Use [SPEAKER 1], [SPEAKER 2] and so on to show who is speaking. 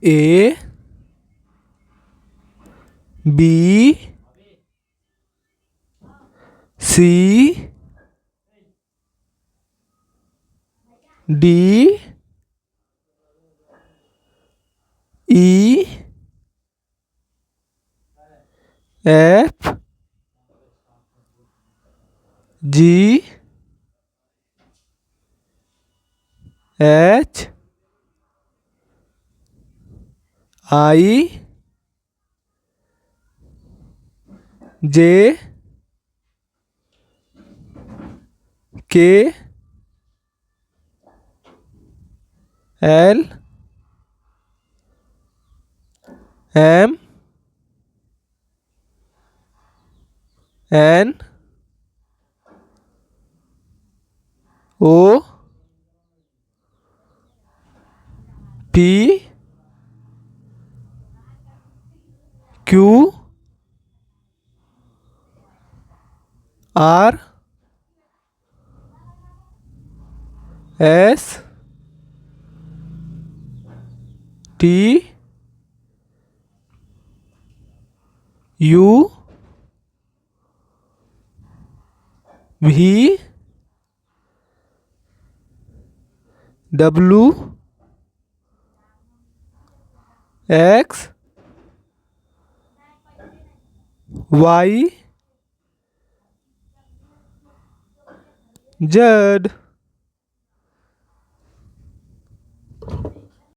[SPEAKER 1] A B C D E F G H I J K L M N O P Q R S T U V W X Y Z